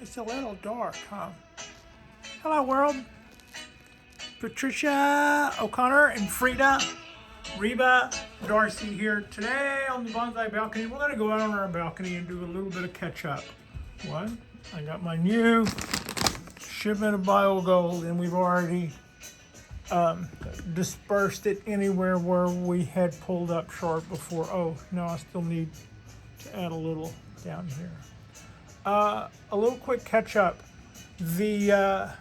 It's a little dark, huh? Hello, world. Patricia, O'Connor, and Frida, Reba, Darcy here today on the Bonsai balcony. We're going to go out on our balcony and do a little bit of catch up. What? I got my new shipment of bio gold, and we've already dispersed it anywhere where we had pulled up short before. Oh, no, I still need to add a little down here. A little quick catch up. The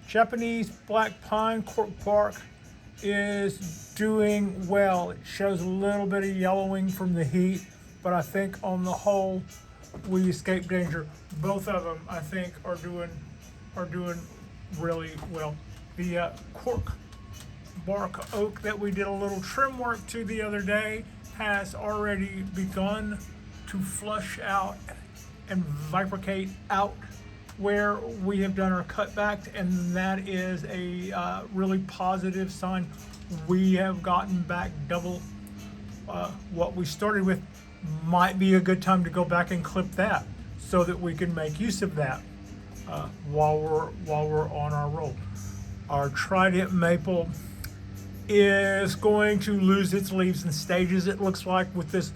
Japanese black pine cork bark is doing well. It shows a little bit of yellowing from the heat, but I think on the whole we escaped danger. Both of them, I think, are doing really well. The cork bark oak that we did a little trim work to the other day has already begun to flush out and bifurcate out where we have done our cutbacks, and that is a really positive sign. We have gotten back double what we started with. Might be a good time to go back and clip that so that we can make use of that while we're on our roll. Our trident maple is going to lose its leaves in stages, it looks like, with this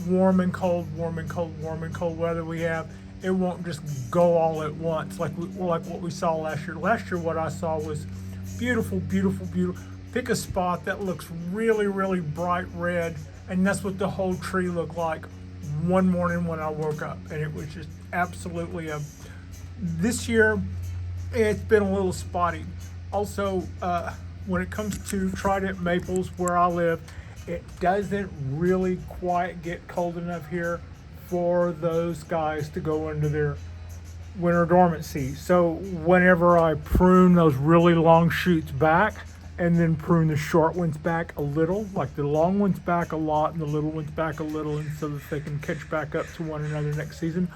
warm and cold weather we have. It won't just go all at once like what we saw last year. Last year what I saw was beautiful. Pick a spot that looks really bright red, and that's what the whole tree looked like one morning when I woke up, and it was just absolutely this year it's been a little spotty. Also, when it comes to trident maples where I live, it doesn't really quite get cold enough here for those guys to go into their winter dormancy. So whenever I prune those really long shoots back and then prune the short ones back a little, like the long ones back a lot and the little ones back a little, and so that they can catch back up to one another next season,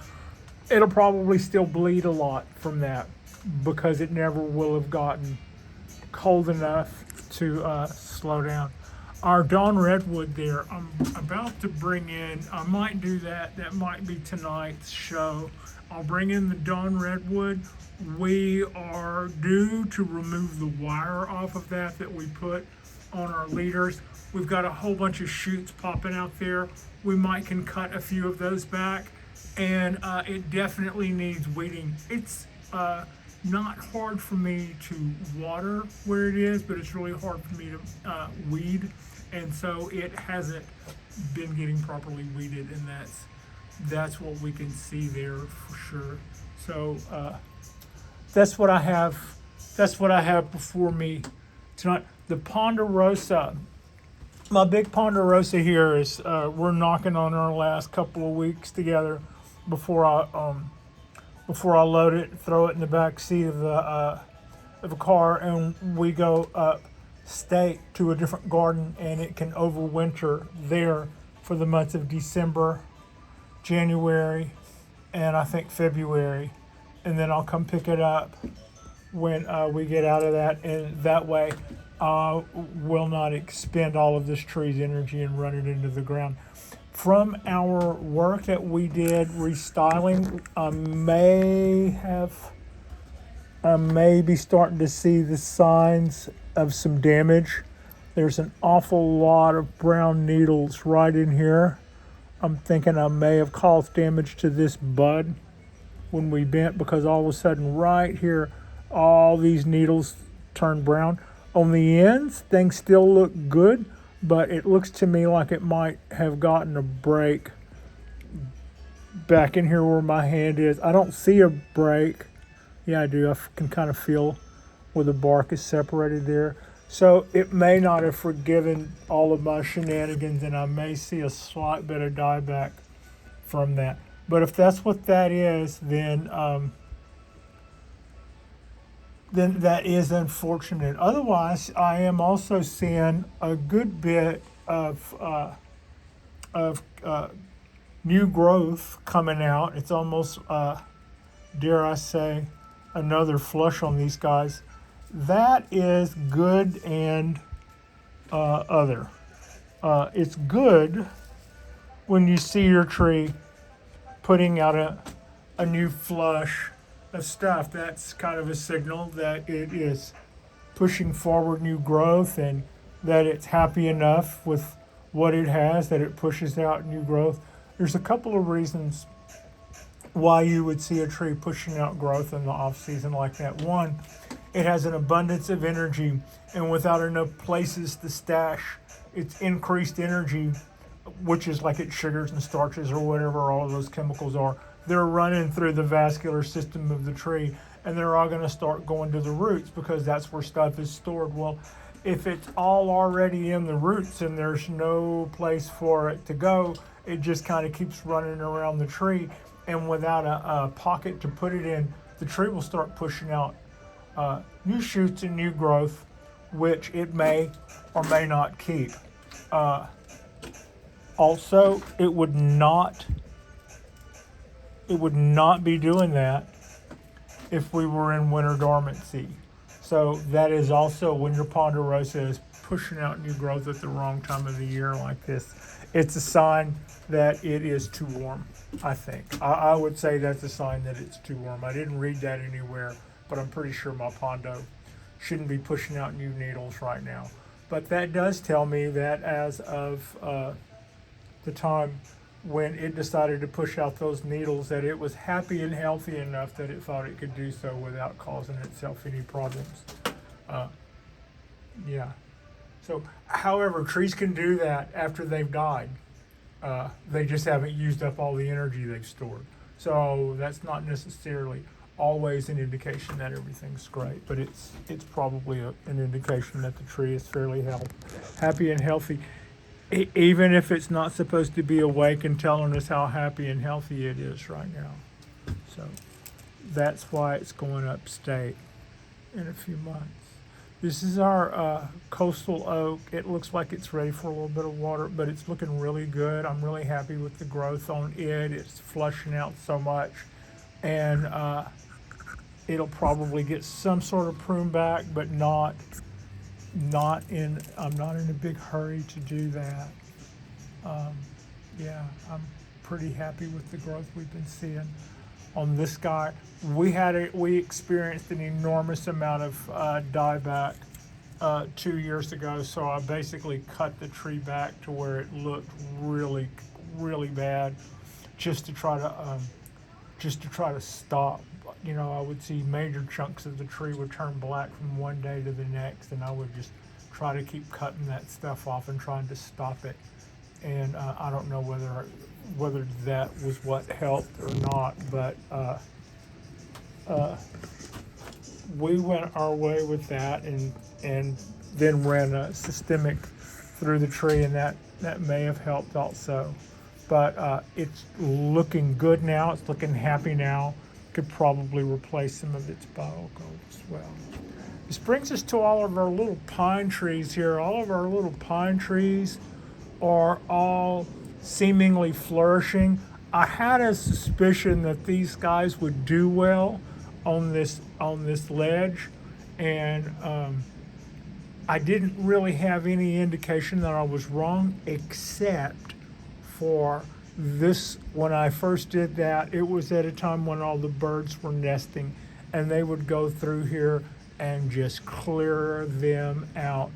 it'll probably still bleed a lot from that because it never will have gotten cold enough to slow down. Our dawn redwood there, I'm about to bring in, I might do that might be tonight's show. I'll bring in the dawn redwood. We are due to remove the wire off of that we put on our leaders. We've got a whole bunch of shoots popping out there. We might can cut a few of those back, and it definitely needs weeding. It's not hard for me to water where it is, but it's really hard for me to weed, and so it hasn't been getting properly weeded, and that's what we can see there for sure. So that's what I have before me tonight. The Ponderosa, my big Ponderosa here is we're knocking on our last couple of weeks together before I load it, throw it in the back seat of a car, and we go up state to a different garden, and it can overwinter there for the months of December, January, and I think February, and then I'll come pick it up when we get out of that, and that way will not expend all of this tree's energy and run it into the ground. From our work that we did restyling, I may be starting to see the signs of some damage. There's an awful lot of brown needles right in here. I'm thinking I may have caused damage to this bud when we bent, because all of a sudden right here, all these needles turn brown. On the ends, things still look good, but it looks to me like it might have gotten a break back in here where my hand is. I don't see a break. Yeah, I do. I can kind of feel where the bark is separated there. So it may not have forgiven all of my shenanigans, and I may see a slight bit of dieback from that. But if that's what that is, then that is unfortunate. Otherwise, I am also seeing a good bit of new growth coming out. It's almost, dare I say, another flush on these guys. That is good and other. It's good when you see your tree putting out a new flush of stuff. That's kind of a signal that it is pushing forward new growth and that it's happy enough with what it has that it pushes out new growth. There's a couple of reasons why you would see a tree pushing out growth in the off season like that. One, it has an abundance of energy, and without enough places to stash its increased energy, which is like its sugars and starches or whatever all of those chemicals are, they're running through the vascular system of the tree, and they're all going to start going to the roots because that's where stuff is stored. Well, if it's all already in the roots and there's no place for it to go, it just kind of keeps running around the tree, and without a pocket to put it in, the tree will start pushing out new shoots and new growth, which it may or may not keep. Also, it would not be doing that if we were in winter dormancy. So that is also when your Ponderosa is pushing out new growth at the wrong time of the year like this. It's a sign that it is too warm, I think. I would say that's a sign that it's too warm. I didn't read that anywhere, but I'm pretty sure my Pondo shouldn't be pushing out new needles right now. But that does tell me that as of the time when it decided to push out those needles, that it was happy and healthy enough that it thought it could do so without causing itself any problems. Yeah. So, however, trees can do that after they've died. They just haven't used up all the energy they've stored. So that's not necessarily always an indication that everything's great, but it's probably an indication that the tree is fairly happy and healthy, even if it's not supposed to be awake and telling us how happy and healthy it is right now. So that's why it's going upstate in a few months. This is our coastal oak. It looks like it's ready for a little bit of water, but it's looking really good. I'm really happy with the growth on it. It's flushing out so much, and it'll probably get some sort of prune back, but I'm not in a big hurry to do that. Yeah, I'm pretty happy with the growth we've been seeing on this guy. We experienced an enormous amount of dieback 2 years ago, so I basically cut the tree back to where it looked really, really bad, just to try to stop. You know, I would see major chunks of the tree would turn black from one day to the next, and I would just try to keep cutting that stuff off and trying to stop it. And I don't know whether that was what helped or not, but we went our way with that, and then ran a systemic through the tree, and that may have helped also. But it's looking good now. It's looking happy now. Could probably replace some of its bottle gold as well. This brings us to all of our little pine trees here. All of our little pine trees are all seemingly flourishing. I had a suspicion that these guys would do well on this ledge, and I didn't really have any indication that I was wrong, except for this. When I first did that, it was at a time when all the birds were nesting, and they would go through here and just clear them out,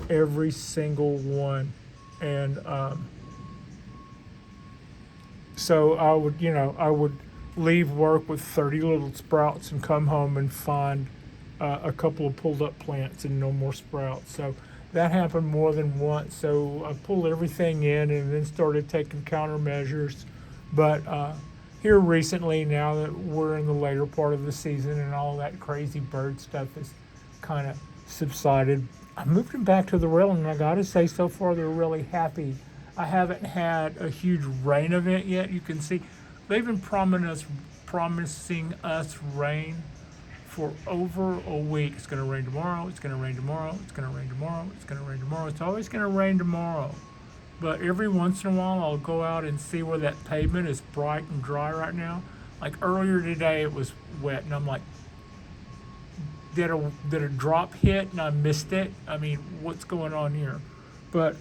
every single one. And so I would leave work with 30 little sprouts and come home and find a couple of pulled up plants and no more sprouts. So that happened more than once. So I pulled everything in and then started taking countermeasures. But here recently, now that we're in the later part of the season and all that crazy bird stuff has kind of subsided, I moved them back to the railing, and I gotta say, so far they're really happy. I haven't had a huge rain event yet. You can see they've been promising us rain for over a week. It's gonna rain tomorrow, it's gonna rain tomorrow, it's gonna rain tomorrow, it's gonna rain tomorrow. It's always gonna rain tomorrow. But every once in a while I'll go out and see where that pavement is bright and dry right now. Like earlier today it was wet, and I'm like, did a drop hit and I missed it? I mean, what's going on here? But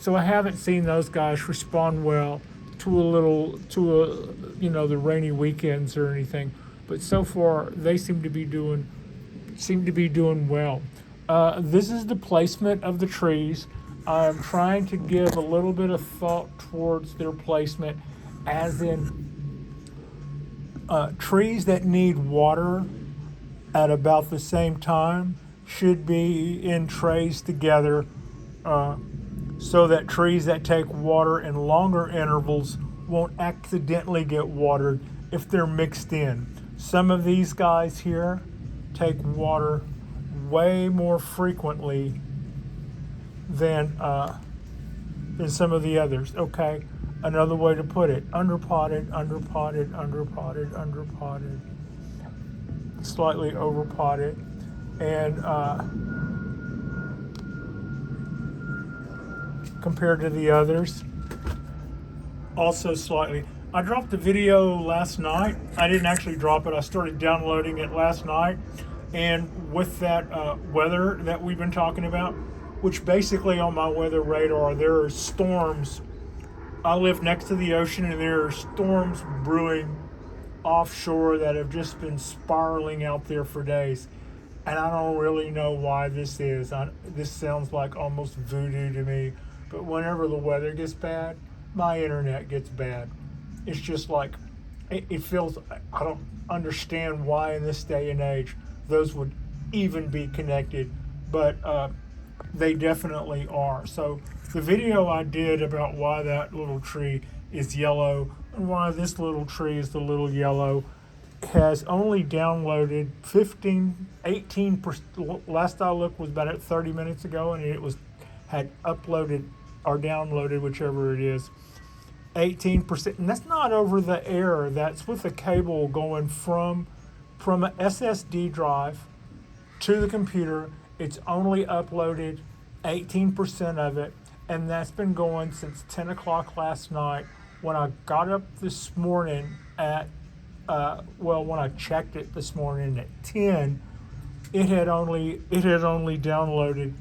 so I haven't seen those guys respond well to the rainy weekends or anything. But so far, they seem to be doing well. This is the placement of the trees. I'm trying to give a little bit of thought towards their placement, as in trees that need water at about the same time should be in trays together, so that trees that take water in longer intervals won't accidentally get watered if they're mixed in. Some of these guys here take water way more frequently than some of the others. Okay, another way to put it: underpotted, underpotted, underpotted, underpotted, slightly overpotted, and compared to the others, also slightly. I dropped the video last night. I didn't actually drop it. I started downloading it last night, and with that weather that we've been talking about, which basically on my weather radar, there are storms. I live next to the ocean, and there are storms brewing offshore that have just been spiraling out there for days. And I don't really know why this is. This sounds like almost voodoo to me. But whenever the weather gets bad, my internet gets bad. It's just like, it feels, I don't understand why in this day and age those would even be connected. But they definitely are. So the video I did about why that little tree is yellow and why this little tree is the little yellow has only downloaded 18%. Last I looked was about 30 minutes ago, and it had uploaded or downloaded, whichever it is, 18%. And that's not over the air. That's with a cable going from an SSD drive to the computer. It's only uploaded 18% of it, and that's been going since 10 o'clock last night. When I got up this morning at, when I checked it this morning at 10, it had only downloaded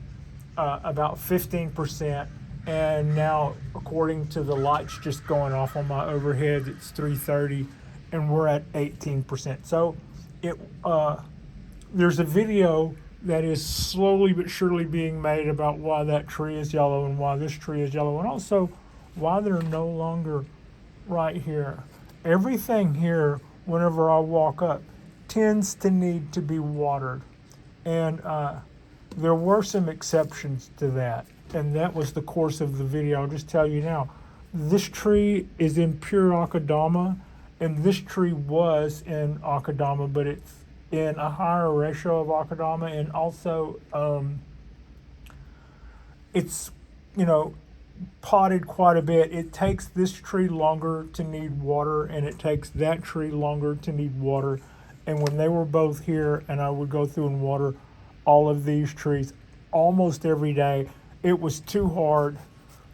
about 15%, and now, according to the lights just going off on my overhead, it's 3:30, and we're at 18%. So there's a video that is slowly but surely being made about why that tree is yellow and why this tree is yellow, and also why they're no longer right here. Everything here, whenever I walk up, tends to need to be watered. And there were some exceptions to that, and that was the course of the video. I'll just tell you now, this tree is in pure Akadama, and this tree was in Akadama, but it's in a higher ratio of Akadama, and also it's, potted quite a bit. It takes this tree longer to need water, and it takes that tree longer to need water. And when they were both here, and I would go through and water all of these trees almost every day, it was too hard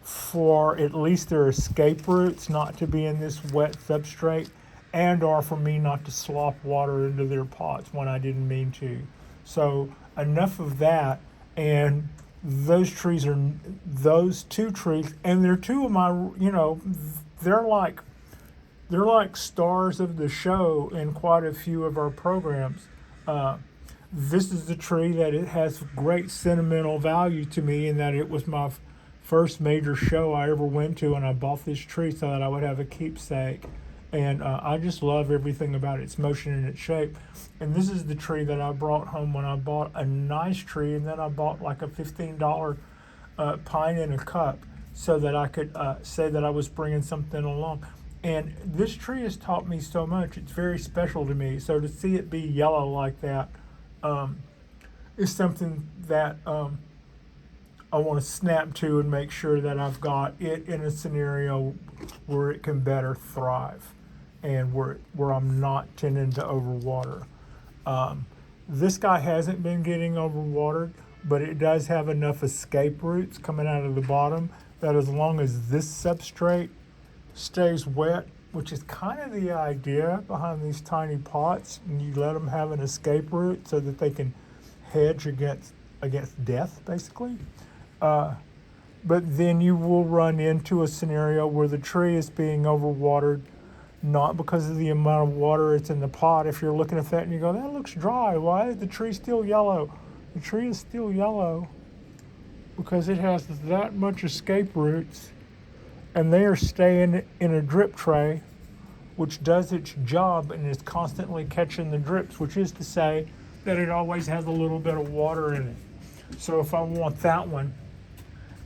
for at least their escape roots not to be in this wet substrate, and or for me not to slop water into their pots when I didn't mean to. So enough of that. And those two trees, and they're two of my, they're like stars of the show in quite a few of our programs. This is the tree that it has great sentimental value to me, in that it was my first major show I ever went to, and I bought this tree so that I would have a keepsake. And I just love everything about its motion and its shape. And this is the tree that I brought home when I bought a nice tree, and then I bought like a $15 pine in a cup, so that I could say that I was bringing something along. And this tree has taught me so much. It's very special to me. So to see it be yellow like that is something that I want to snap to and make sure that I've got it in a scenario where it can better thrive, and where I'm not tending to overwater. This guy hasn't been getting overwatered, but it does have enough escape roots coming out of the bottom that as long as this substrate stays wet, which is kind of the idea behind these tiny pots, and you let them have an escape route so that they can hedge against death, basically. But then you will run into a scenario where the tree is being overwatered not because of the amount of water it's in the pot. If you're looking at that and you go, that looks dry, why is the tree still yellow? The tree is still yellow because it has that much escape roots, and they are staying in a drip tray, which does its job and is constantly catching the drips, which is to say that it always has a little bit of water in it. So if I want that one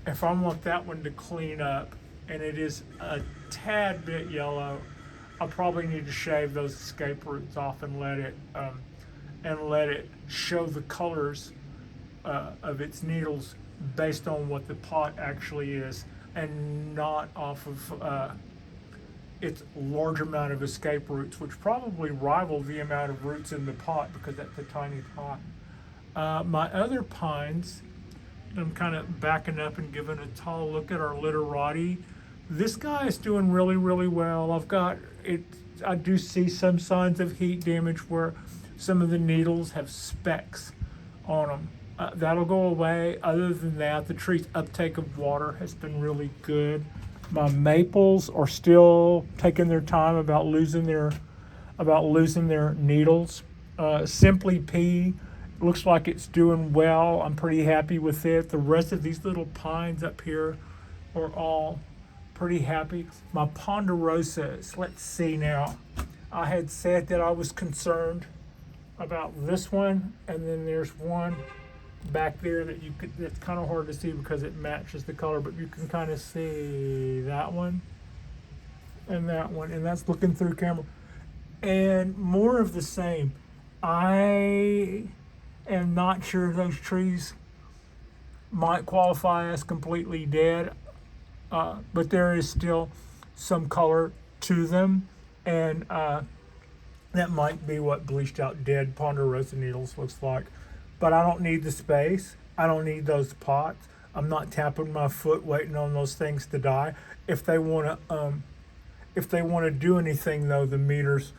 to clean up and it is a tad bit yellow, I'll probably need to shave those escape roots off and let it show the colors of its needles based on what the pot actually is, and not off of its large amount of escape roots, which probably rival the amount of roots in the pot because that's a tiny pot. My other pines, I'm kind of backing up and giving a tall look at our literati. This guy is doing really, really well. I do see some signs of heat damage where some of the needles have specks on them. That'll go away. Other than that, the tree's uptake of water has been really good. My maples are still taking their time about losing their needles. Simply P looks like it's doing well. I'm pretty happy with it. The rest of these little pines up here are all pretty happy. My Ponderosas, let's see now. I had said that I was concerned about this one, and then there's one back there that it's kind of hard to see because it matches the color, but you can kind of see that one, and that's looking through camera. And more of the same. I am not sure those trees might qualify as completely dead, but there is still some color to them, and that might be what bleached out dead Ponderosa needles looks like. But I don't need the space. I don't need those pots. I'm not tapping my foot waiting on those things to die. If they want to do anything though, the meter's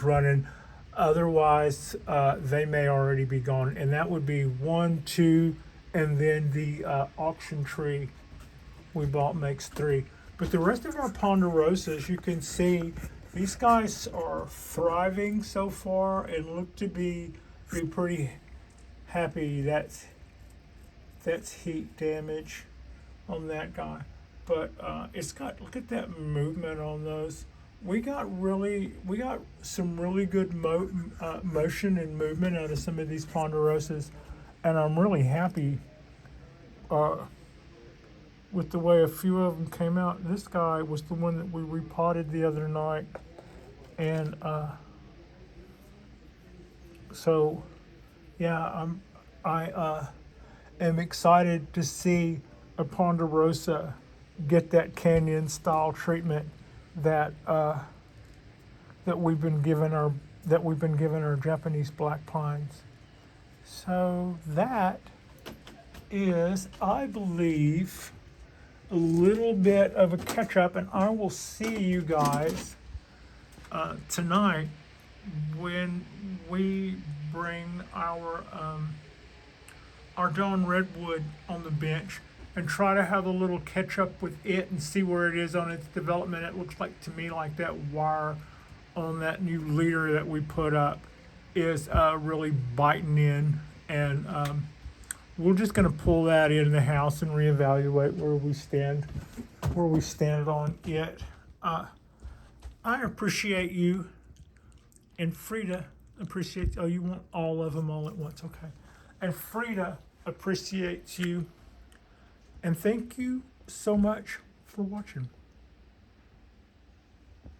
running. Otherwise, they may already be gone, and that would be 1, 2, and then the auction tree we bought makes 3. But the rest of our Ponderosas, you can see, these guys are thriving so far and look to be pretty happy. That's heat damage on that guy, but it's got, look at that movement on those. We got some really good motion and movement out of some of these Ponderosas, and I'm really happy with the way a few of them came out. This guy was the one that we repotted the other night, and so yeah, I am excited to see a Ponderosa get that canyon style treatment that we've been giving our Japanese black pines. So that is, I believe, a little bit of a catch up, and I will see you guys tonight when we bring our Dawn Redwood on the bench and try to have a little catch up with it and see where it is on its development. It looks like to me like that wire on that new leader that we put up is really biting in, and we're just going to pull that in the house and reevaluate where we stand on it. I appreciate you, and Frida appreciates. Oh, you want all of them all at once? Okay. And Frida appreciates you, and thank you so much for watching.